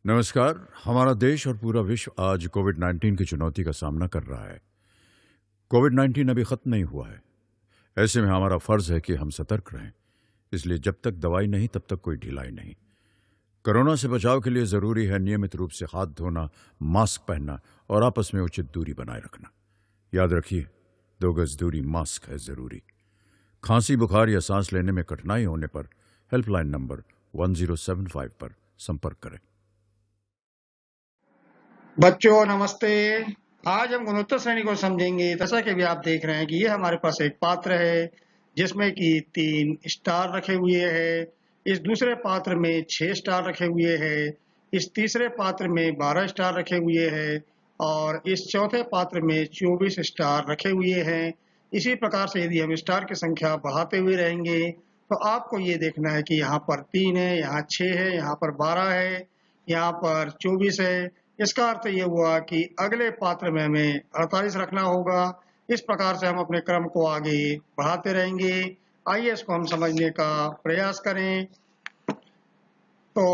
नमस्कार। हमारा देश और पूरा विश्व आज कोविड-19 की चुनौती का सामना कर रहा है। कोविड-19 अभी खत्म नहीं हुआ है। ऐसे में हमारा फर्ज है कि हम सतर्क रहें। इसलिए जब तक दवाई नहीं तब तक कोई ढिलाई नहीं। कोरोना से बचाव के लिए जरूरी है नियमित रूप से हाथ धोना, मास्क पहनना और आपस में उचित दूरी बनाए रखना। याद रखिए, 2 गज दूरी, मास्क है जरूरी। खांसी, बुखार या सांस लेने में कठिनाई होने पर हेल्पलाइन नंबर 1075 पर संपर्क करें। बच्चों नमस्ते। आज हम गुणोत्तर श्रेणी को समझेंगे। जैसा कि अभी आप देख रहे हैं कि ये हमारे पास एक पात्र है जिसमें कि 3 स्टार रखे हुए हैं। इस दूसरे पात्र में 6 स्टार रखे हुए हैं। इस तीसरे पात्र में 12 स्टार रखे हुए हैं और इस चौथे पात्र में 24 स्टार रखे हुए हैं। इसी प्रकार से यदि हम स्टार की संख्या बढ़ाते हुए रहेंगे तो आपको ये देखना है कि यहाँ पर 3 है, यहाँ 6 है, यहाँ पर 12 है, यहाँ पर 24 है। इसका अर्थ ये हुआ कि अगले पात्र में हमें 48 रखना होगा। इस प्रकार से हम अपने क्रम को आगे बढ़ाते रहेंगे। आइए इसको हम समझने का प्रयास करें। तो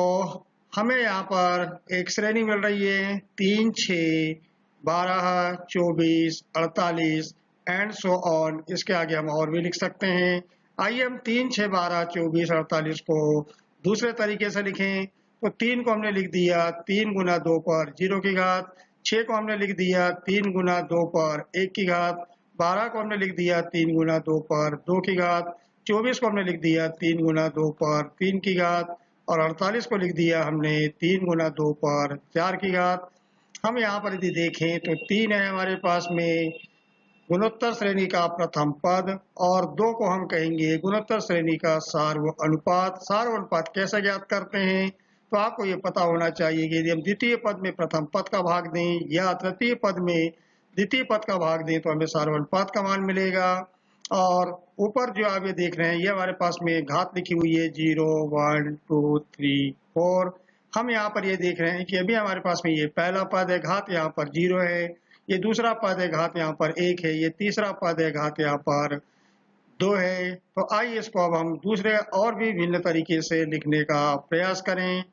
हमें यहाँ पर एक श्रेणी मिल रही है 3, 6, 12, 24, 48 एंड सो ऑन। इसके आगे हम और भी लिख सकते हैं। आइए हम 3, 6, 12, 24, 48 को दूसरे तरीके से लिखें। तो 3 को हमने लिख दिया 3 गुना 2 पर 0 की घात। 6 को हमने लिख दिया 3 गुना 2 पर 1 की घात। 12 को हमने लिख दिया 3 गुना 2 पर 2 की घात। 24 को हमने लिख दिया 3 गुना 2 पर 3 की घात और 48 को लिख दिया हमने 3 गुना 2 पर 4 की घात। हम यहाँ पर यदि देखें तो 3 है हमारे पास में गुणोत्तर श्रेणी का प्रथम पद और 2 को हम कहेंगे गुणोत्तर श्रेणी का सार्व अनुपात। सार्व अनुपात कैसे ज्ञात करते हैं? तो आपको ये पता होना चाहिए कि यदि हम द्वितीय पद में प्रथम पद का भाग दें या तृतीय पद में द्वितीय पद का भाग दें तो हमें सार्व अनुपात का मान मिलेगा। और ऊपर जो आप ये देख रहे हैं ये हमारे पास में घात लिखी हुई है 0, 1, 2, 3, 4। हम यहाँ पर ये देख रहे हैं कि अभी हमारे पास में ये पहला पद है, घात यहाँ पर 0 है। ये दूसरा पद है, घात यहाँ पर 1 है। ये तीसरा पद है, घात यहाँ पर 2 है। तो आइए इसको अब हम दूसरे और भी भिन्न तरीके से लिखने का प्रयास करें।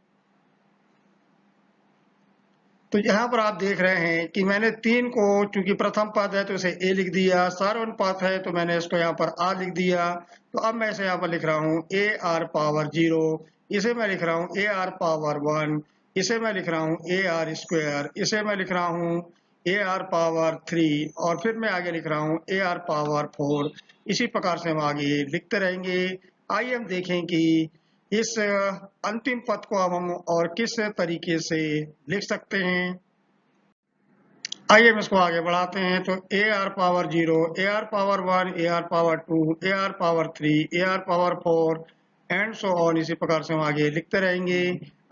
तो यहाँ पर आप देख रहे हैं कि मैंने 3 को, चूंकि प्रथम पद है तो इसे ए लिख दिया, सार्वनुपात है तो मैंने इसको यहाँ पर आर लिख दिया। तो अब मैं इसे यहाँ पर लिख रहा हूँ ए आर पावर 0, इसे मैं लिख रहा हूँ ए आर पावर 1, इसे मैं लिख रहा हूँ ए आर स्क्वायर, इसे मैं लिख रहा हूँ ए आर पावर 3 और फिर मैं आगे लिख रहा हूँ ए आर पावर 4। इसी प्रकार से हम आगे लिखते रहेंगे। आइए हम देखें कि इस अंतिम पद को अब हम और किस तरीके से लिख सकते हैं। आइए हम इसको आगे बढ़ाते हैं। तो ए R power 0, A R power 1, A R power 2, A R power 3, A R power 4 and so on. इसी प्रकार से हम आगे लिखते रहेंगे।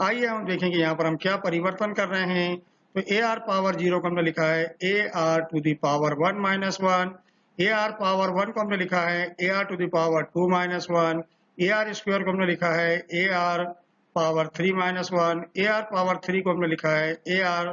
आइए हम देखेंगे यहाँ पर हम क्या परिवर्तन कर रहे हैं। तो ए आर पावर 0 को हमने लिखा है A R to the power 1 minus 1। A R power 1 को हमने लिखा है A R to the power 2 minus 1। A R square को हमने लिखा है A R power 3 minus 1। A R power 3 को हमने लिखा है A R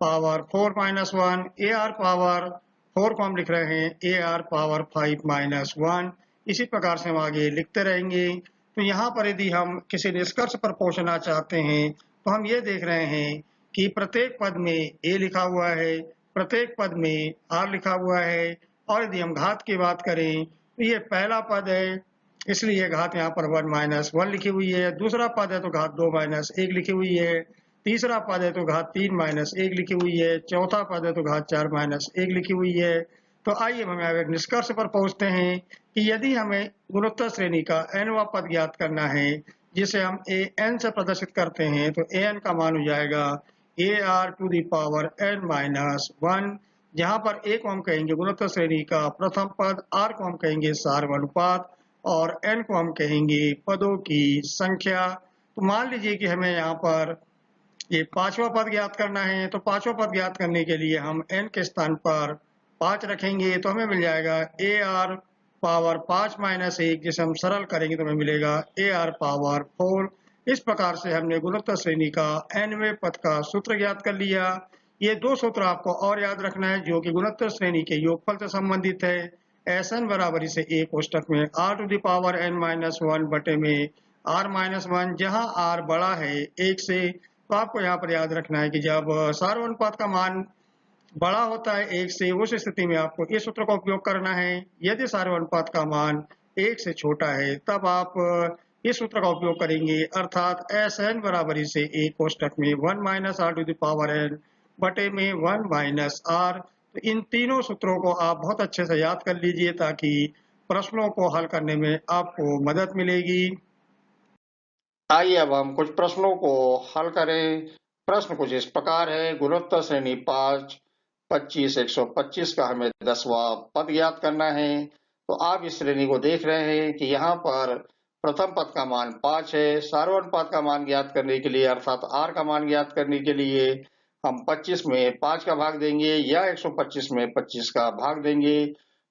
power 4 minus 1। A R power 4 को हम लिख रहे हैं ए आर पावर 5 माइनस 1। इसी प्रकार से हम आगे लिखते रहेंगे। तो यहाँ पर यदि हम किसी निष्कर्ष पर पहुंचना चाहते हैं तो हम ये देख रहे हैं कि प्रत्येक पद में ए लिखा हुआ है, प्रत्येक पद में आर लिखा हुआ है। और यदि हम घात की बात करें तो ये पहला पद है, इसलिए घात यहाँ पर 1 माइनस 1 लिखी हुई है। दूसरा पद है तो घात 2 माइनस 1 लिखी हुई है। तीसरा पद है तो घात 3 माइनस 1 लिखी हुई है। चौथा पद है तो घात 4 माइनस 1 लिखी हुई है। तो आइए हम एक निष्कर्ष पर पहुंचते हैं कि यदि हमें गुणोत्तर श्रेणी का nवां पद ज्ञात करना है जिसे हम ए एन से प्रदर्शित करते हैं तो ए एन का मान हो जाएगा A R to the power n minus 1। जहां पर ए को हम कहेंगे गुणोत्तर श्रेणी का प्रथम पद, आर को हम कहेंगे सार्वनुपात और n को हम कहेंगे पदों की संख्या। तो मान लीजिए कि हमें यहाँ पर ये पांचवा पद ज्ञात करना है। तो पांचवा पद ज्ञात करने के लिए हम n के स्थान पर 5 रखेंगे तो हमें मिल जाएगा ए आर पावर 5 माइनस 1, जिसे हम सरल करेंगे तो हमें मिलेगा ए आर पावर 4। इस प्रकार से हमने गुणोत्तर श्रेणी का nवें पद का सूत्र ज्ञात कर लिया। ये 2 सूत्र आपको और याद रखना है जो कि गुणोत्तर श्रेणी के योगफल से संबंधित है। एस एन बराबर इसे ए कोष्टक में R to the power n minus 1 बटे में आर माइनस 1, जहाँ आर बड़ा है 1 से तो आपको यहाँ पर याद रखना है कि जब सार्वनुपात का मान बड़ा होता है 1 से, उस स्थिति में आपको इस सूत्र का उपयोग करना है। यदि सार्वनुपात का मान 1 से छोटा है, तब आप इस सूत्र का उपयोग करेंगे, अर्थात Sn बराबर इसे 1 कोष्ठक में 1 minus r to the power n बटे में 1 माइनस r। तो इन तीनों सूत्रों को आप बहुत अच्छे से याद कर लीजिए ताकि प्रश्नों को हल करने में आपको मदद मिलेगी। आइए अब हम कुछ प्रश्नों को हल करें। प्रश्न कुछ इस प्रकार है, गुणोत्तर श्रेणी 5, 25, 125 का हमें 10वां पद ज्ञात करना है। तो आप इस श्रेणी को देख रहे हैं कि यहाँ पर प्रथम पद का मान 5 है। सार्वनुपात का मान ज्ञात करने के लिए अर्थात r का मान ज्ञात करने के लिए हम 25 में 5 का भाग देंगे या 125 में 25 का भाग देंगे।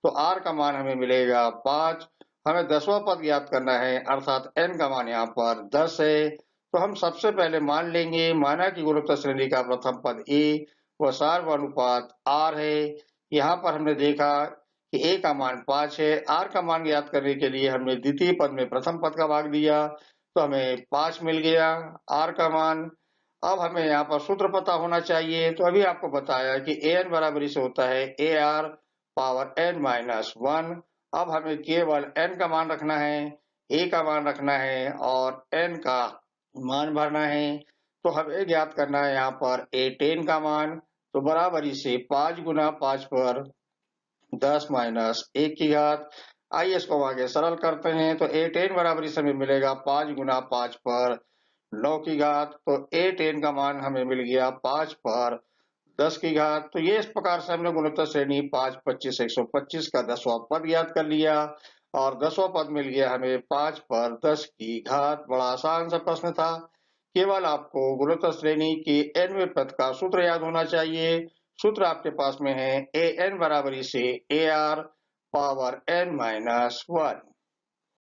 तो r का मान हमें मिलेगा 5। हमें 10वां पद ज्ञात करना है अर्थात n का मान यहाँ पर 10 है। तो हम सबसे पहले मान लेंगे, माना कि गुणोत्तर श्रेणी का प्रथम पद a व सार्वनुपात r है। यहाँ पर हमने देखा कि a का मान 5 है। r का मान ज्ञात करने के लिए हमने द्वितीय पद में प्रथम पद का भाग दिया, तो हमें 5 मिल गया r का मान। अब हमें यहाँ पर सूत्र पता होना चाहिए। तो अभी आपको बताया कि an बराबर इसे होता है ar पावर n माइनस 1। अब हमें केवल n का मान रखना है, a का मान रखना है और n का मान भरना है। तो हमें ज्ञात करना है यहाँ पर a10 का मान। तो बराबरी से 5 गुना 5 पर 10 माइनस 1 की घात। आइए इसको हम आगे सरल करते हैं। तो a10 बराबरी से हमें मिलेगा 5 गुना 5 पर 9 की घात। तो a10 का मान हमें मिल गया 5 पर 10 की घात। तो ये इस प्रकार से हमने गुणोत्तर श्रेणी 5, 25, 125 का 10वां पद ज्ञात कर लिया और 10वां पद मिल गया हमें 5 पर 10 की घात। बड़ा आसान सा प्रश्न था। केवल आपको गुणोत्तर श्रेणी के nवें पद का सूत्र याद होना चाहिए। सूत्र आपके पास में है an बराबरी से ar पावर n माइनस 1।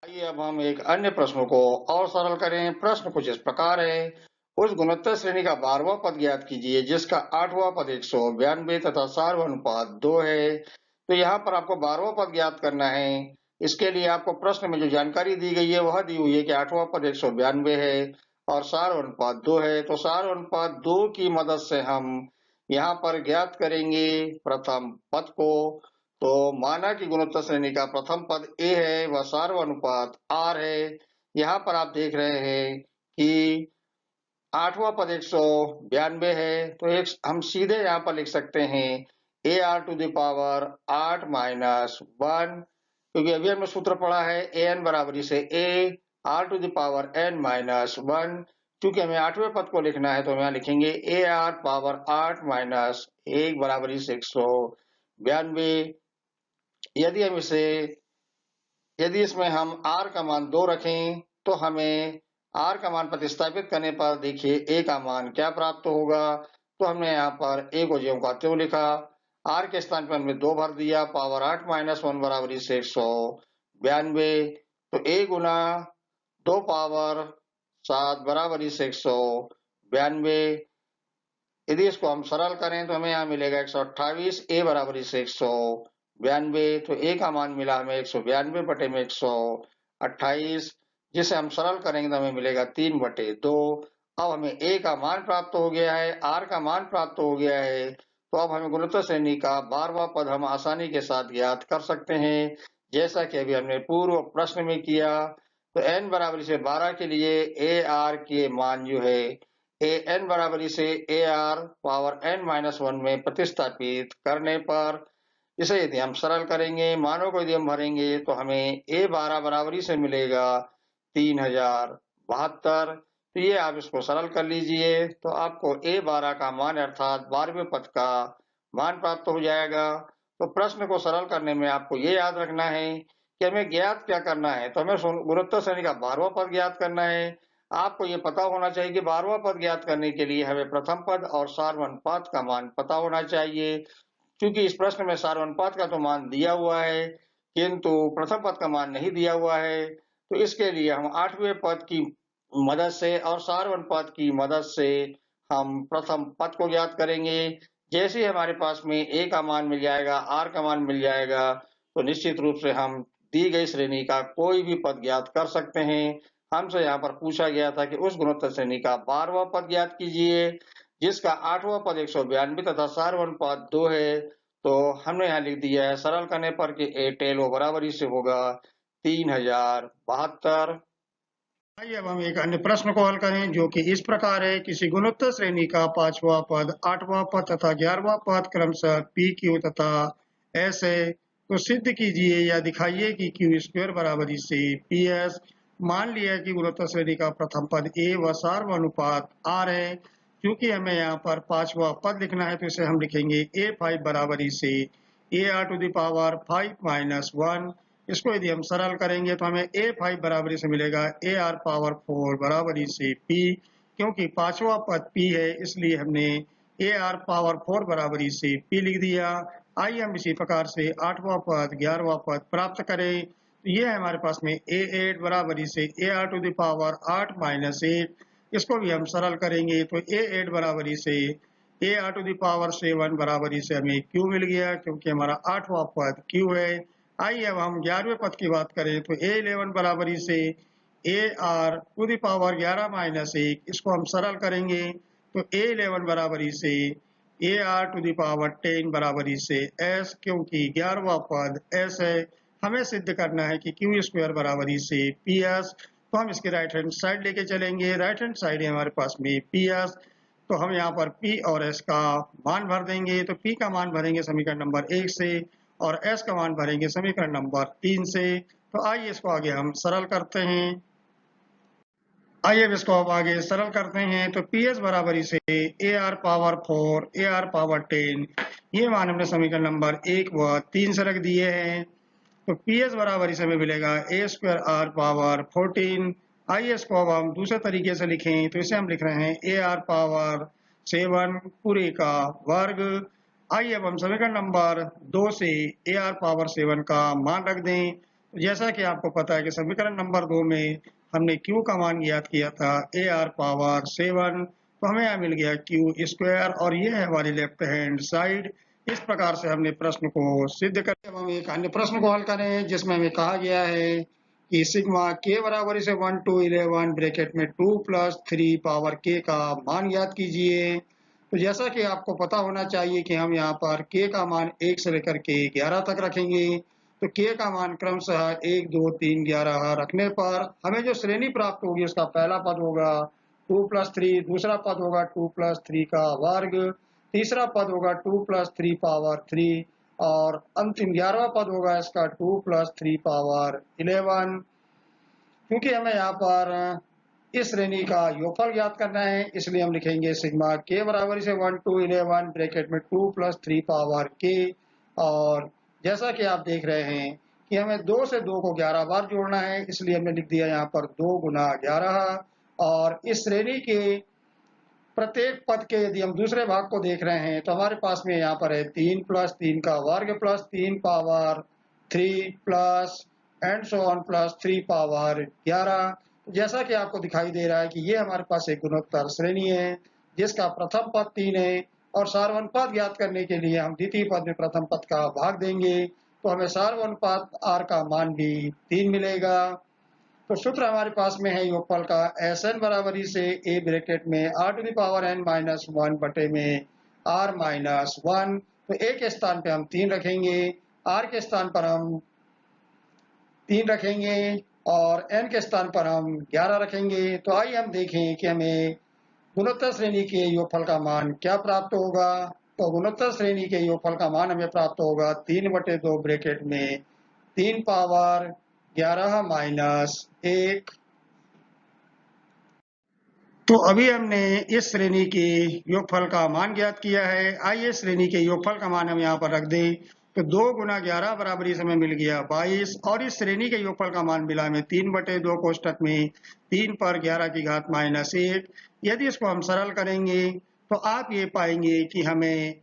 आइए अब हम एक अन्य प्रश्न को और सरल करें। प्रश्न कुछ इस प्रकार है, उस गुणोत्तर श्रेणी का 12वां पद ज्ञात कीजिए जिसका 8वां पद 192 तथा सार्वनुपात 2 है। तो यहाँ पर आपको 12वां पद ज्ञात करना है। इसके लिए आपको प्रश्न में जो जानकारी दी गई है वह दी हुई है कि 8वां पद 192 है और सार्वनुपात 2 है। तो सार्वनुपात 2 की मदद से हम यहाँ पर ज्ञात करेंगे प्रथम पद को। तो माना कि गुणोत्तर श्रेणी का प्रथम पद a है व सार्वनुपात r है। यहाँ पर आप देख रहे हैं कि 8वां पद 192 है। तो हम सीधे यहाँ पर लिख सकते हैं ar to the power 8 minus 1, क्योंकि अभी हमने सूत्र पढ़ा है an बराबरी से a r to the power n minus 1। क्योंकि हमें 8वें पद को लिखना है तो हम यहाँ लिखेंगे ar पावर 8 माइनस 1 बराबरी से 192। यदि इसमें हम r का मान 2 रखें तो हमें r का मान प्रतिस्थापित करने पर देखिए a का मान क्या प्राप्त होगा। तो हमने यहाँ पर a को ज्यों का त्यों लिखा, r के स्थान पर हमने 2 भर दिया, पावर 8 माइनस 1 बराबरी से 192। तो a गुना 2 पावर 7 बराबरी से 192। यदि इसको हम सरल करें तो हमें यहाँ मिलेगा 128, a बराबरी से 192। तो a का मान मिला हमें 192 बटे में 128, जिसे हम सरल करेंगे तो हमें मिलेगा 3 बटे 2। अब हमें a का मान प्राप्त हो गया है, r का मान प्राप्त हो गया है। तो अब हमें गुणोत्तर श्रेणी का 12वां पद हम आसानी के साथ ज्ञात कर सकते हैं, जैसा कि अभी हमने पूर्व प्रश्न में किया। तो n बराबरी से 12 के लिए ar के मान जो है an बराबरी से ar पावर n माइनस 1 में प्रतिस्थापित करने पर इसे यदि हम सरल करेंगे, मानों को यदि हम भरेंगे तो हमें a12 बराबरी से मिलेगा 3072। तो ये आप इसको सरल कर लीजिए तो आपको a12 का मान अर्थात 12वें पद का मान प्राप्त हो जाएगा। तो प्रश्न को सरल करने में आपको ये याद रखना है कि हमें ज्ञात क्या करना है। तो हमें गुणोत्तर श्रेणी का 12वां पद ज्ञात करना है। आपको ये पता होना चाहिए कि 12वां पद ज्ञात करने के लिए हमें प्रथम पद और सार्वनुपात का मान पता होना चाहिए। क्योंकि इस प्रश्न में सार्वनुपात का तो मान दिया हुआ है किंतु प्रथम पद का मान नहीं दिया हुआ है। तो इसके लिए हम 8वें पद की मदद से और सार्वनुपात की मदद से हम प्रथम पद को ज्ञात करेंगे। जैसे ही हमारे पास में a का मान मिल जाएगा, r का मान मिल जाएगा, तो निश्चित रूप से हम दी गई श्रेणी का कोई भी पद ज्ञात कर सकते हैं। हमसे यहाँ पर पूछा गया था कि उस गुणोत्तर श्रेणी का 12वां पद ज्ञात कीजिए, जिसका 8वां पद 192 तथा सारवन पद 2 है। तो हमने यहाँ लिख दिया है सरल करने पर कि ए टेल वो बराबरी से होगा 3072। आइए अब हम एक अन्य प्रश्न को हल करें जो कि इस प्रकार है। किसी गुणोत्तर श्रेणी का 5वां पद 8वां पद तथा 11वां पद क्रमशः पी क्यू तथा एस है, तो सिद्ध कीजिए या दिखाइए कि क्यू स्क्वायर बराबरी से पी एस। मान लिया कि गुणोत्तर श्रेणी का प्रथम पद ए व सार्वनुपात आर है। क्योंकि हमें यहाँ पर 5वां पद लिखना है तो इसे हम लिखेंगे ए 5 बराबरी से A R to the power 5 minus 1। इसको यदि हम सरल करेंगे तो हमें a5 बराबरी से मिलेगा ar पावर 4 बराबरी से p। क्योंकि 5वां पद p है इसलिए हमने ar पावर 4 बराबरी से p लिख दिया। आइए हम इसी प्रकार से 8वां पद 11वां पद प्राप्त करें। तो ये है हमारे पास में a8 बराबरी से ar to the power 8 minus 8। इसको भी हम सरल करेंगे तो a8 बराबरी से ar टू द पावर 7 बराबरी से हमें q मिल गया, क्योंकि हमारा 8वां पद q है। आइए अब हम 11वें पद की बात करें तो a11 बराबरी से ar to the power 11 minus 1। इसको हम सरल करेंगे तो a11 बराबरी से ar टू द पावर 10 बराबरी से s, क्योंकि 11वां पद s है। हमें सिद्ध करना है कि क्यू स्क्वायर बराबरी से ps। तो हम इसके राइट हैंड साइड लेके चलेंगे। राइट हैंड साइड है हमारे पास में ps, तो हम यहाँ पर p और s का मान भर देंगे। तो p का मान भरेंगे समीकरण नंबर 1 से और s का मान भरेंगे समीकरण नंबर 3 से। तो आइए इसको आगे हम सरल करते हैं। आइए अब इसको अब आगे सरल करते हैं तो PS बराबरी से AR पावर 4 AR पावर 10, ये मान हमने समीकरण नंबर 1 व 3 से रख दिए हैं। तो PS बराबरी से हमें मिलेगा a स्क्वायर R पावर 14। आइए इसको अब हम दूसरे तरीके से लिखें तो इसे हम लिख रहे हैं AR पावर 7 पूरे का वर्ग। आइए अब हम समीकरण नंबर 2 से AR पावर 7 का मान रख दें। जैसा कि आपको पता है कि समीकरण नंबर 2 में हमने Q का मान ज्ञात किया था AR पावर 7, तो हमें यहाँ मिल गया Q स्क्वायर और ये है हमारी लेफ्ट हैंड साइड। इस प्रकार से हमने प्रश्न को सिद्ध कर। अब हम एक अन्य प्रश्न को हल करें जिसमें हमें कहा गया है कि सिग्मा k बराबरी से 1 to 11 ब्रैकेट में 2 + 3 पावर k का मान ज्ञात कीजिए। तो जैसा कि आपको पता होना चाहिए कि हम यहाँ पर k का मान 1 से लेकर के 11 तक रखेंगे। तो k का मान क्रमशः 1 2 3 11 रखने पर हमें जो श्रेणी प्राप्त होगी उसका पहला पद होगा 2 + 3, दूसरा पद होगा 2 + 3 का वर्ग, तीसरा पद होगा 2 + 3 पावर 3 और अंतिम 11वां पद होगा इसका 2 + 3 पावर 11। क्योंकि हमें यहाँ पर इस श्रेणी का योगफल ज्ञात करना है इसलिए हम लिखेंगे सिग्मा k बराबरी से 1 to 11 ब्रैकेट में 2 + 3 पावर k। और जैसा कि आप देख रहे हैं कि हमें 2 से 2 को 11 बार जोड़ना है इसलिए हमने लिख दिया यहाँ पर 2 × 11। और इस श्रेणी के प्रत्येक पद के यदि हम दूसरे भाग को देख रहे हैं तो हमारे पास में यहाँ पर है 3 + 3 का वर्ग + 3 power 3 plus and so on + 3 power 11। जैसा कि आपको दिखाई दे रहा है कि ये हमारे पास एक गुणोत्तर श्रेणी है जिसका प्रथम पद 3 है और सार्वनुपात ज्ञात करने के लिए हम द्वितीय पद में प्रथम पद का भाग देंगे तो हमें सार्वनुपात r का मान भी 3 मिलेगा। तो सूत्र हमारे पास में है योगफल का Sn बराबरी से a ब्रैकेट में r to the power n minus 1 बटे में r माइनस 1। तो a के स्थान पे हम 3 रखेंगे, r के स्थान पर हम 3 रखेंगे और n के स्थान पर हम 11 रखेंगे। तो आइए हम देखें कि हमें गुणोत्तर श्रेणी के योगफल का मान क्या प्राप्त होगा। तो गुणोत्तर श्रेणी के योगफल का मान हमें प्राप्त होगा 3/2 ब्रैकेट में 3 पावर 11 माइनस 1। तो अभी हमने इस श्रेणी के योगफल का मान ज्ञात किया है। आइए श्रेणी के योगफल का मान हम यहाँ पर रख दें तो 2 × 11 बराबरी से हमें मिल गया 22 और इस श्रेणी के योगफल का मान मिला हमें 3/2 कोष्टक में 3 पर 11 की घात माइनस 1। यदि इसको हम सरल करेंगे तो आप ये पाएंगे कि हमें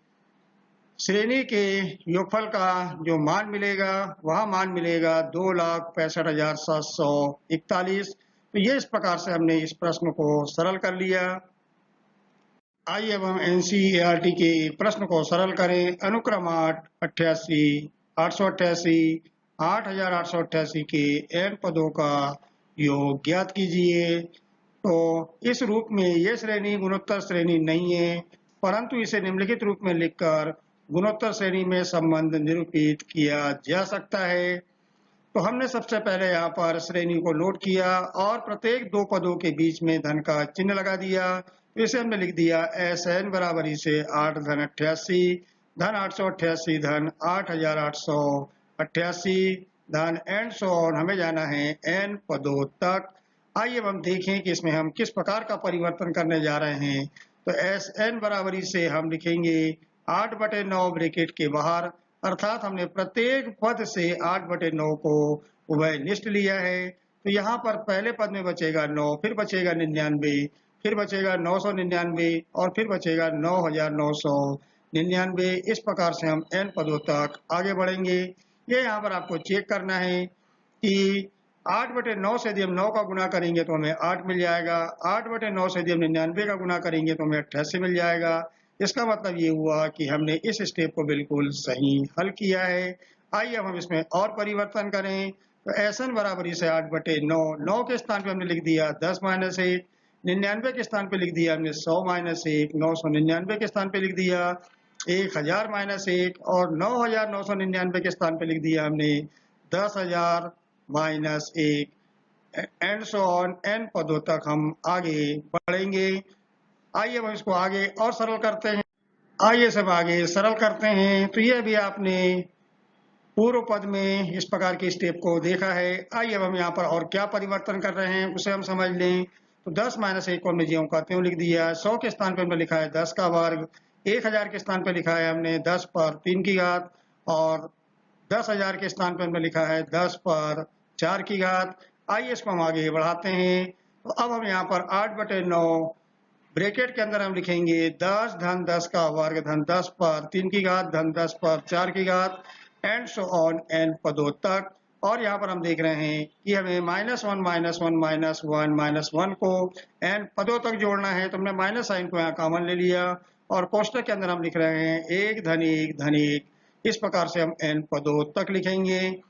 श्रेणी के योगफल का जो मान मिलेगा वह मान मिलेगा 2,65,741। तो ये इस प्रकार से हमने इस प्रश्न को सरल कर लिया। आइए अब हम NCERT के प्रश्न को सरल करें। अनुक्रम 88, 888, 8,888 के n पदों का योग ज्ञात कीजिए। तो इस रूप में ये श्रेणी गुणोत्तर श्रेणी नहीं है, परंतु इसे निम्नलिखित रूप में लिखकर गुणोत्तर श्रेणी में संबंध निरूपित किया जा सकता है। तो हमने सबसे पहले यहाँ पर श्रेणी को नोट किया और प्रत्येक दो पदों के बीच में धन का चिन्ह लगा दिया। तो इसे हमने लिख दिया SN बराबर इसे 8 धन 88 धन 888 धन 8888 धन एंड सो ऑन। हमें जाना है n पदों तक। आइए अब हम देखें कि इसमें हम किस प्रकार का परिवर्तन करने जा रहे हैं। तो SN बराबरी से हम लिखेंगे 8/9 ब्रैकेट के बाहर, अर्थात हमने प्रत्येक पद से 8/9 को उभयनिष्ठ लिया है। तो यहाँ पर पहले पद में बचेगा 9, फिर बचेगा 99, फिर बचेगा 999 और फिर बचेगा 9999। इस प्रकार से हम n पदों तक आगे बढ़ेंगे। ये यहाँ पर आपको चेक करना है कि 8/9 से यदि हम 9 का गुना करेंगे तो हमें 8 मिल जाएगा। 8/9 से यदि हम 99 का गुना करेंगे तो हमें 88 मिल जाएगा। इसका मतलब ये हुआ कि हमने इस स्टेप को बिल्कुल सही हल किया है। आइए अब हम इसमें और परिवर्तन करें। तो SN बराबरी से 8/9, 9 के स्थान पे हमने लिख दिया 10 - 1, 99 के स्थान पे लिख दिया हमने 100 - 1, 999 के स्थान पे लिख दिया 1000 - 1 और 9999 के स्थान पे लिख दिया हमने 10,000 -1 एंड सो ऑन। n पदों तक हम आगे बढ़ेंगे। आइए हम इसको आगे और सरल करते हैं। आइए सब आगे सरल करते हैं। तो ये भी आपने पूर्व पद में इस प्रकार के स्टेप को देखा है। आइए अब हम यहाँ पर और क्या परिवर्तन कर रहे हैं उसे हम समझ लें। तो 10 - 1 को हमने ज्यों का त्यों लिख दिया। 100 के स्थान पर हमने लिखा है 10 का वर्ग। 1000 के स्थान पर लिखा है हमने 10 पर 3 की घात और 10,000 के स्थान पर हमने लिखा है 10 पर 4 की घात। आइए इसको हम आगे बढ़ाते हैं। तो अब हम यहाँ पर 8/9 ब्रैकेट के अंदर हम लिखेंगे 10 धन 10 का वर्ग धन 10 पर 3 की घात धन 10 पर 4 की घात एंड सो ऑन n पदों तक। और यहाँ पर हम देख रहे हैं कि हमें -1 -1 को n पदों तक जोड़ना है। तो हमने माइनस साइन को यहाँ कॉमन ले लिया और कोष्टक के अंदर हम लिख रहे हैं 1 धन 1 धन 1। इस प्रकार से हम n पदों तक लिखेंगे।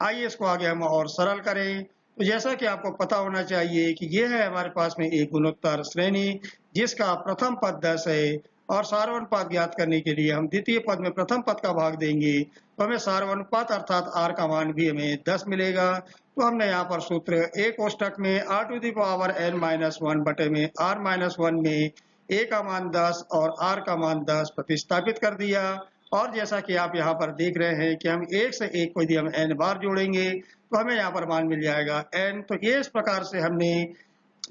आइए इसको आगे हम और सरल करें। तो जैसा कि आपको पता होना चाहिए कि यह है हमारे पास में एक गुणोत्तर श्रेणी जिसका प्रथम पद 10 है और सार्वनुपात ज्ञात करने के लिए हम द्वितीय पद में प्रथम पद का भाग देंगे तो हमें सार्वनुपात अर्थात r का मान भी हमें 10 मिलेगा। तो हमने यहाँ पर सूत्र a कोष्टक में r⁻n-1 बटे में r-1 में a का मान 10 और r का मान 10 प्रतिस्थापित कर दिया। और जैसा कि आप यहाँ पर देख रहे हैं कि हम 1 से 1 को यदि हम n बार जोड़ेंगे तो हमें यहाँ पर मान मिल जाएगा n। तो ये इस प्रकार से हमने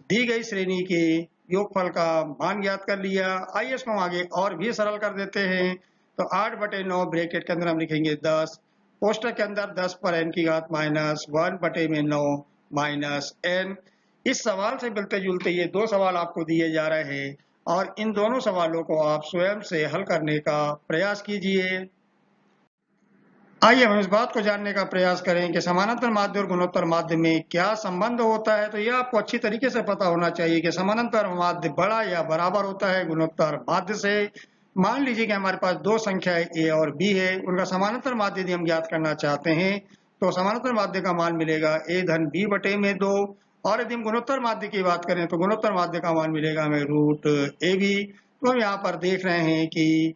दी गई श्रेणी के योगफल का मान ज्ञात कर लिया। आइए इसको हम आगे और भी सरल कर देते हैं। तो 8/9 ब्रैकेट के अंदर हम लिखेंगे 10, कोष्टक के अंदर 10 पर n की घात -1/9 माइनस n। इस सवाल से मिलते जुलते ये दो सवाल आपको दिए जा रहे हैं और इन दोनों सवालों को आप स्वयं से हल करने का प्रयास कीजिए। आइए हम इस बात को जानने का प्रयास करें कि समानांतर माध्य और गुणोत्तर माध्य में क्या संबंध होता है। तो यह आपको अच्छी तरीके से पता होना चाहिए कि समानांतर माध्य बड़ा या बराबर होता है गुणोत्तर माध्य से। मान लीजिए कि हमारे पास दो संख्याएं a और b है, उनका समानांतर माध्य यदि हम ज्ञात करना चाहते हैं तो समानांतर माध्य का मान मिलेगा a धन b बटे में 2। और यदि हम गुणोत्तर माध्य की बात करें तो गुणोत्तर माध्य का मान मिलेगा हमें √ab। तो हम यहाँ पर देख रहे हैं कि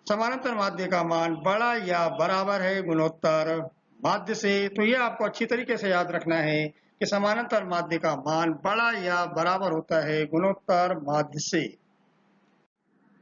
समानांतर माध्य का मान बड़ा या बराबर है गुणोत्तर माध्य से। तो यह आपको अच्छी तरीके से याद रखना है कि समानांतर माध्य का मान बड़ा या बराबर होता है गुणोत्तर माध्य से।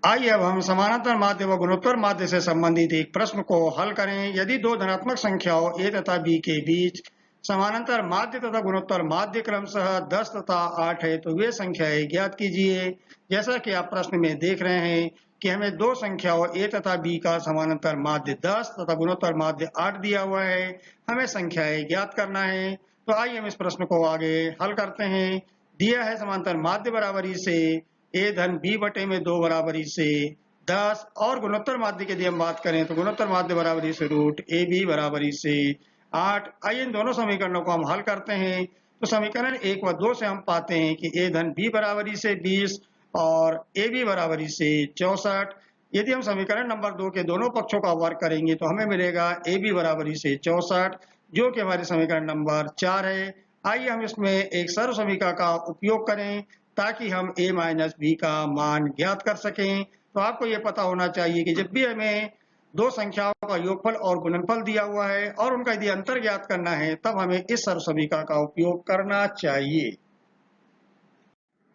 आइए अब हम समानांतर माध्य व गुणोत्तर माध्य से संबंधित एक प्रश्न को हल करें। यदि दो धनात्मक संख्याओं a तथा b के बीच समानांतर माध्य तथा गुणोत्तर माध्य क्रमशः 10 तथा 8 है तो वे संख्याएं ज्ञात कीजिए। जैसा कि आप प्रश्न में देख रहे हैं कि हमें दो संख्याओं a तथा b का समानांतर माध्य 10 तथा गुणोत्तर माध्य 8 दिया हुआ है, हमें संख्याएं ज्ञात करना है। तो आइए हम इस प्रश्न को आगे हल करते हैं। दिया है समानांतर माध्य बराबरी से a धन b बटे में 2 बराबरी से 10 और गुणोत्तर माध्य की यदि हम बात करें तो गुणोत्तर माध्य बराबरी से √ab बराबरी से 8। आइए इन दोनों समीकरणों को हम हल करते हैं। तो समीकरण 1 व 2 से हम पाते हैं कि a धन b बराबरी से 20 और ab बराबरी से 64। यदि हम समीकरण नंबर 2 के दोनों पक्षों का वर्ग करेंगे तो हमें मिलेगा ab बराबरी से 64 जो कि हमारे समीकरण नंबर 4 है। आइए हम इसमें एक सर्व समीकरण का उपयोग करें ताकि हम a माइनस बी का मान ज्ञात कर सकें। तो आपको ये पता होना चाहिए कि जब भी हमें दो संख्याओं का योगफल और गुणनफल दिया हुआ है और उनका यदि अंतर ज्ञात करना है तब हमें इस सर्व समीकरण का उपयोग करना चाहिए।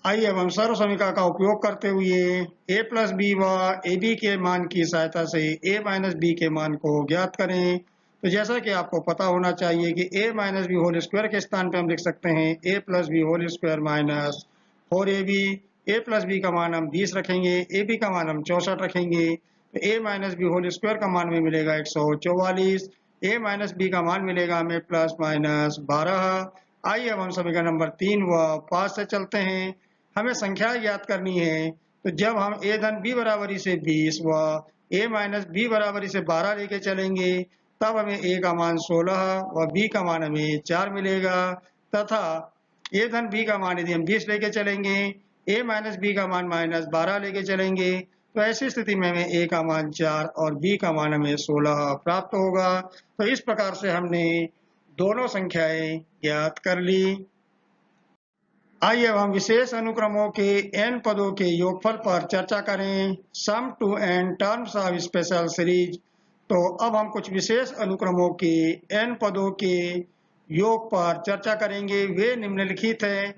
आइए अब हम सर्व समीकरण का उपयोग करते हुए a प्लस बी व ए बी के मान की सहायता से a माइनस बी के मान को ज्ञात करें। तो जैसा कि आपको पता होना चाहिए कि a minus B whole square के स्थान पे हम लिख सकते हैं a plus B whole square minus 4ab। a plus B का मान हम 20 रखेंगे, ab का मान हम 64 रखेंगे। तो a minus B whole square का मान हमें मिलेगा 144, a माइनस बी का मान मिलेगा हमें प्लस माइनस 12। आइए अब हम समीकरण नंबर 3 व 5 से चलते हैं। हमें संख्या ज्ञात करनी है। तो जब हम a धन b बराबरी से 20 व a माइनस b बराबरी से 12 लेके चलेंगे तब हमें a का मान 16 व b का मान हमें 4 मिलेगा, तथा a धन b का मान यदि हम 20 लेके चलेंगे, a माइनस b का मान माइनस 12 लेके चलेंगे, तो ऐसी स्थिति में हमें a का मान 4 और b का मान हमें 16 प्राप्त होगा। तो इस प्रकार से हमने दोनों संख्याएं ज्ञात कर ली। आइए अब हम विशेष अनुक्रमों के n पदों के योगफल पर चर्चा करें। Sum to n terms of special series. तो अब हम कुछ विशेष अनुक्रमों के n पदों के योग पर चर्चा करेंगे। वे निम्नलिखित हैं।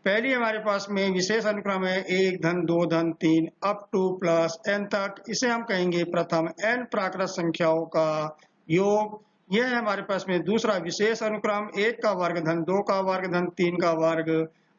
पहली हमारे पास में विशेष अनुक्रम है 1 धन 2 धन 3 अप टू प्लस n तक। इसे हम कहेंगे प्रथम n प्राकृत संख्याओं का योग। यह है हमारे पास में दूसरा विशेष अनुक्रम 1 का वर्ग धन 2 का वर्ग धन 3 का वर्ग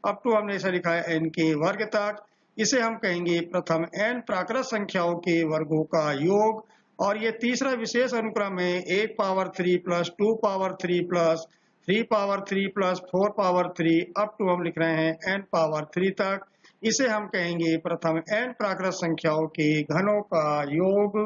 अप टू हमने इसे लिखा है n के वर्ग तक। इसे हम कहेंगे प्रथम n प्राकृत संख्याओं के वर्गों का योग। और ये तीसरा विशेष अनुक्रम है 1 power 3 plus 2 power 3 plus 3 power 3 plus 4 power 3 up to हम लिख रहे हैं n पावर 3 तक। इसे हम कहेंगे प्रथम n प्राकृत संख्याओं के घनों का योग।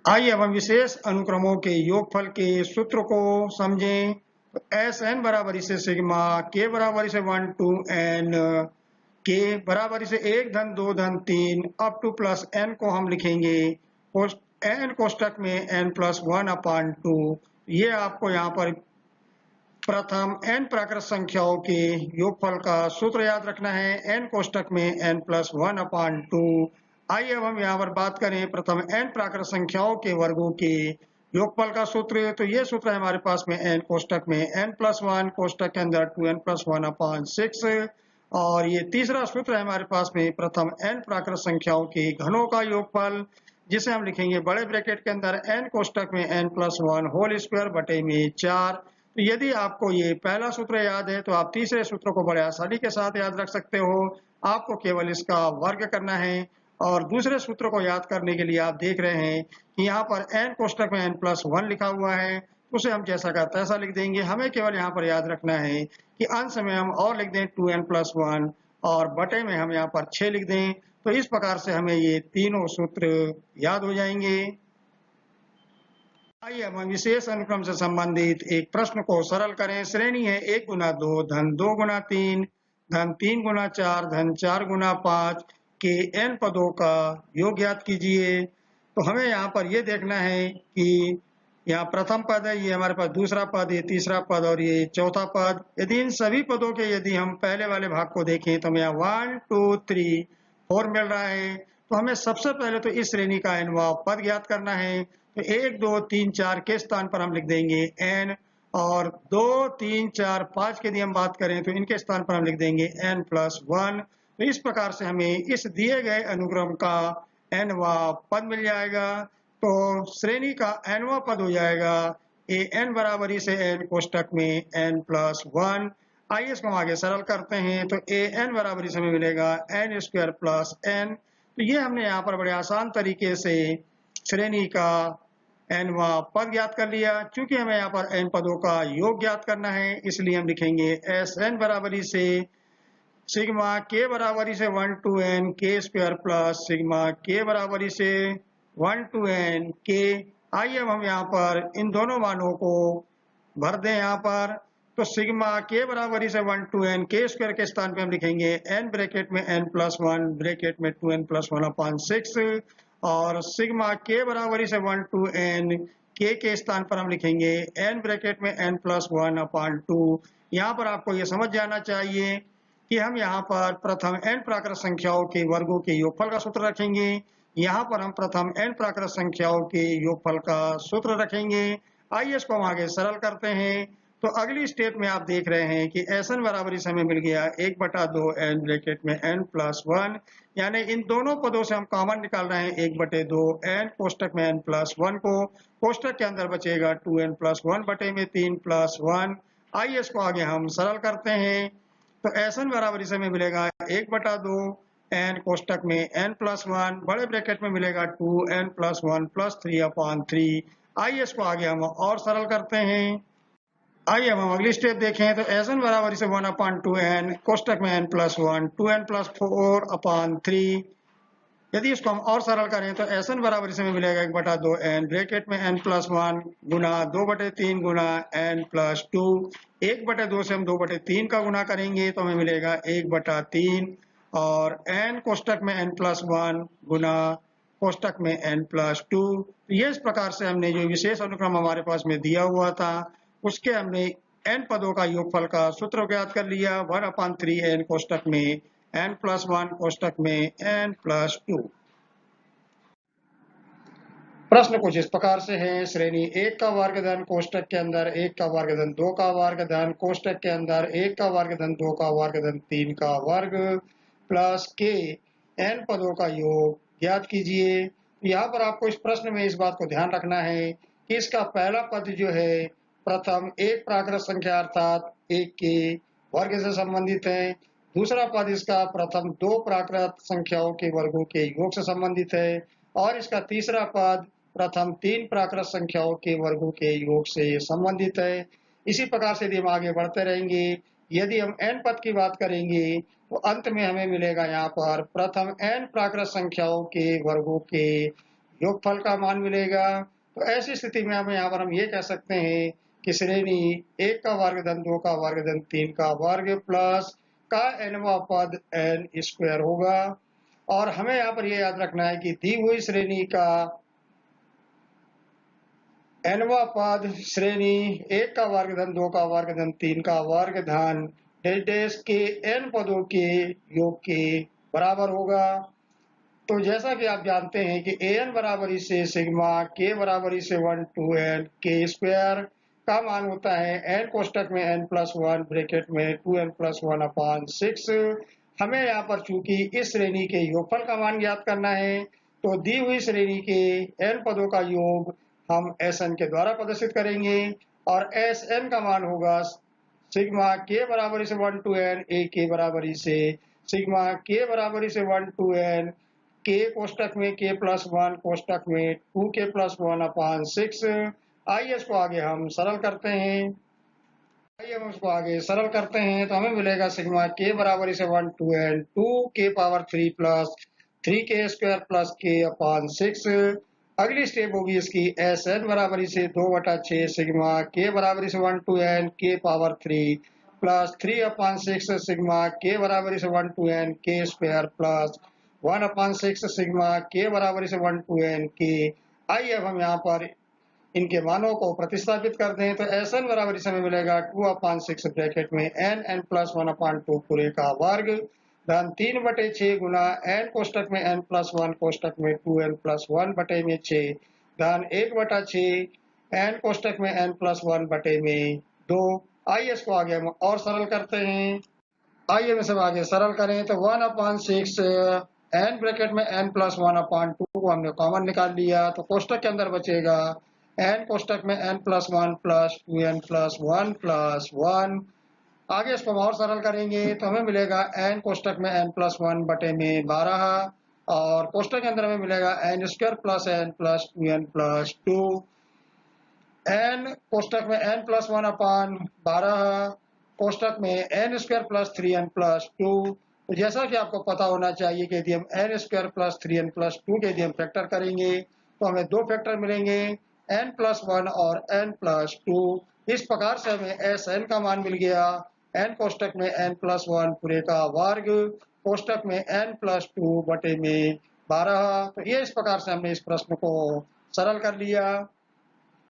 आइए अब हम विशेष अनुक्रमों के योगफल के सूत्र को समझें। तो एस एन बराबरी से सिग्मा के बराबरी से 1 टू n के बराबरी से 1 धन 2 धन 3 अप टू प्लस n को हम लिखेंगे n कोष्टक में n प्लस 1 अपान 2। ये आपको यहाँ पर प्रथम n प्राकृत संख्याओं के योगफल का सूत्र याद रखना है। n कोष्टक में n प्लस 1 अपान 2। आइए अब हम यहाँ पर बात करें प्रथम n प्राकृत संख्याओं के वर्गों के योगफल का सूत्र। तो ये सूत्र है हमारे पास में n कोष्टक में n प्लस 1 कोष्टक के अंदर 2n प्लस 1 अपान 6। और ये तीसरा सूत्र है हमारे पास में प्रथम n प्राकृत संख्याओं के घनों का योगफल, जिसे हम लिखेंगे बड़े ब्रैकेट के अंदर n कोष्टक में n प्लस 1 होल स्क्वायर बटे में 4। तो यदि आपको ये पहला सूत्र याद है तो आप तीसरे सूत्र को बड़े आसानी के साथ याद रख सकते हो। आपको केवल इसका वर्ग करना है। और दूसरे सूत्र को याद करने के लिए आप देख रहे हैं कि यहाँ पर n कोष्टक में n प्लस 1 लिखा हुआ है, उसे हम जैसा का तैसा लिख देंगे। हमें केवल यहाँ पर याद रखना है कि अंश में हम और लिख दें 2n प्लस 1 और बटे में हम यहाँ पर 6 लिख दें। तो इस प्रकार से हमें ये तीनों सूत्र याद हो जाएंगे। आइए अब हम विशेष अनुक्रम से संबंधित एक प्रश्न को सरल करें। श्रेणी है 1 गुना 2 धन 2 गुना 3 धन 3 गुना 4 धन 4 गुना 5 के n पदों का योग ज्ञात कीजिए। तो हमें यहाँ पर ये देखना है कि यहाँ प्रथम पद है, ये हमारे पास दूसरा पद, ये तीसरा पद और ये चौथा पद। यदि इन सभी पदों के यदि हम पहले वाले भाग को देखें तो हमें यहाँ 1 2 3 4 मिल रहा है। तो हमें सबसे पहले तो इस श्रेणी का nवां पद ज्ञात करना है। तो 1 2 3 4 के स्थान पर हम लिख देंगे n, और 2 3 4 5 की यदि हम बात करें तो इनके स्थान पर हम लिख देंगे n प्लस 1। तो इस प्रकार से हमें इस दिए गए अनुक्रम का nवां पद मिल जाएगा। तो श्रेणी का nवां पद हो जाएगा a n बराबरी से n कोष्टक में n प्लस 1। आइए इसको हम आगे सरल करते हैं। तो a n बराबरी से हमें मिलेगा n स्क्वायर प्लस n। तो ये हमने यहाँ पर बड़े आसान तरीके से श्रेणी का nवां पद ज्ञात कर लिया। चूंकि हमें यहाँ पर n पदों का योग ज्ञात करना है, इसलिए हम लिखेंगे एस एन बराबरी से सिग्मा के बराबरी से 1 टू n के स्क्वायर प्लस सिग्मा के बराबरी से 1 टू n के। आइए अब हम यहाँ पर इन दोनों मानों को भर दें यहाँ पर। तो सिग्मा के बराबरी से 1 टू n के स्क्वायर के स्थान पे हम लिखेंगे n ब्रैकेट में n प्लस 1 ब्रैकेट में 2n प्लस 1 अपान 6। और सिग्मा के बराबरी से 1 टू n के स्थान पर हम लिखेंगे n ब्रैकेट में n+1/2। यहाँ पर आपको ये समझ जाना चाहिए कि हम यहाँ पर प्रथम n प्राकृत संख्याओं के वर्गों के योगफल का सूत्र रखेंगे। यहाँ पर हम प्रथम n प्राकृत संख्याओं के योगफल का सूत्र रखेंगे। आइए इसको हम आगे सरल करते हैं। तो अगली स्टेप में आप देख रहे हैं कि Sn बराबरी से हमें मिल गया 1/2 n ब्रैकेट में n+1, यानी इन दोनों पदों से हम कॉमन निकाल रहे हैं 1/2 n कोष्टक में n+1 को, कोष्टक के अंदर बचेगा 2n+1 बटे में 3+1। आइए इसको आगे हम सरल करते हैं। तो Sn बराबरी से हमें मिलेगा 1/2 n कोष्टक में n+1 बड़े ब्रैकेट में मिलेगा 2n+1 + 3/3। आइए इसको आगे हम और सरल करते हैं। आइए हम अगली स्टेप देखें। तो Sn बराबरी से 1/2n कोष्टक में n+1 2n+4/3। यदि इसको हम और सरल करें तो Sn बराबरी से हमें मिलेगा 1/2 n ब्रैकेट में n+1 गुना 2/3 गुना n+2। 1/2 से हम 2/3 का गुना करेंगे तो हमें मिलेगा 1/3 और n कोष्टक में n+1 गुना कोष्टक में n+2। ये इस प्रकार से हमने जो विशेष अनुक्रम हमारे पास में दिया हुआ था उसके हमने n पदों का योगफल का सूत्र ज्ञात कर लिया 1/3n कोष्टक में n+1 कोष्टक में n+2। प्रश्न कुछ इस प्रकार से है। श्रेणी 1 का वर्ग धन कोष्टक के अंदर 1 का वर्ग धन 2 का वर्ग धन कोष्टक के अंदर 1 का वर्ग धन 2 का वर्ग धन 3 का वर्ग प्लस के n पदों का योग ज्ञात कीजिए। यहाँ पर आपको इस प्रश्न में इस बात को ध्यान रखना है कि इसका पहला पद जो है प्रथम एक प्राकृत संख्या अर्थात 1 के वर्ग से संबंधित है। दूसरा पद इसका प्रथम 2 प्राकृत संख्याओं के वर्गों के योग से संबंधित है और इसका तीसरा पद प्रथम 3 प्राकृत संख्याओं के वर्गों के योग से संबंधित है। इसी प्रकार से यदि हम आगे बढ़ते रहेंगे, यदि हम n पद की बात करेंगे तो अंत में हमें मिलेगा यहाँ पर प्रथम n प्राकृत संख्याओं के वर्गों के योगफल का मान मिलेगा। तो ऐसी स्थिति में हम यहाँ पर हम ये कह सकते हैं कि श्रेणी 1 का वर्ग धन 2 का वर्ग धन 3 का वर्ग प्लस का nवां पद n² होगा। और हमें यहाँ पर यह याद रखना है कि दी हुई श्रेणी का nवां पद श्रेणी 1 का वर्ग धन 2 का वर्ग धन 3 का वर्ग धन डेश के n पदों के योग के बराबर होगा। तो जैसा कि आप जानते हैं कि an बराबरी से सिग्मा k बराबरी से 1 टू n k² का मान होता है n कोष्टक में n+1 ब्रैकेट में 2n+1/6। हमें यहाँ पर चूंकि इस श्रेणी के योगफल का मान ज्ञात करना है तो दी हुई श्रेणी के n पदों का योग हम Sn के द्वारा प्रदर्शित करेंगे और Sn का मान होगा सिग्मा k बराबरी से 1 टू n a k बराबरी से सिग्मा k बराबरी से 1 टू n k कोष्टक में k+1 कोष्टक में 2k+1/6। आइए इसको आगे हम सरल करते हैं। आइए हम इसको आगे सरल करते हैं तो हमें मिलेगा सिग्मा k बराबरी से 1 to n 2k⁻³ plus 3k² plus k/6। अगली स्टेप होगी इसकी Sn बराबरी से 2/6 सिग्मा k बराबरी से 1 to n k⁻³ plus 3/6 sigma k बराबरी से 1 to n k² plus 1/6 sigma k बराबरी से 1 टू n k। आइए अब हम यहाँ पर इनके मानों को प्रतिस्थापित कर दें तो Sn बराबरी से हमें मिलेगा 2/6 ब्रैकेट में n+1/2 पूरे का वर्ग धन 3/6 गुना n कोष्टक में n+1 कोष्टक में 2n+1 बटे में 6 धन 1/6 n कोष्टक में n+1 बटे में 2। आइए इसको आगे हम और सरल करते हैं। आइए हम सब आगे सरल करें तो 1/6 n ब्रैकेट में n+1/2 को हमने कॉमन निकाल लिया तो कोष्टक के अंदर बचेगा n कोष्टक में n+1 प्लस 2n+1 प्लस 1। आगे इसको हम और सरल करेंगे तो हमें मिलेगा n कोष्टक में n+1 बटे में 12 और कोष्टक के अंदर हमें मिलेगा n² plus n plus 2n plus 2। n कोष्टक में n+1/12 कोष्टक में n² प्लस 3n प्लस 2। तो जैसा कि आपको पता होना चाहिए कि यदि हम n² प्लस 3n प्लस 2 के यदि हम फैक्टर करेंगे तो हमें दो फैक्टर मिलेंगे n+1 और n+2। इस प्रकार से हमें Sn का मान मिल गया n कोष्टक में n+1 पूरे का वर्ग कोष्टक में n+2 बटे में 12। तो ये इस प्रकार से हमने इस प्रश्न को सरल कर लिया।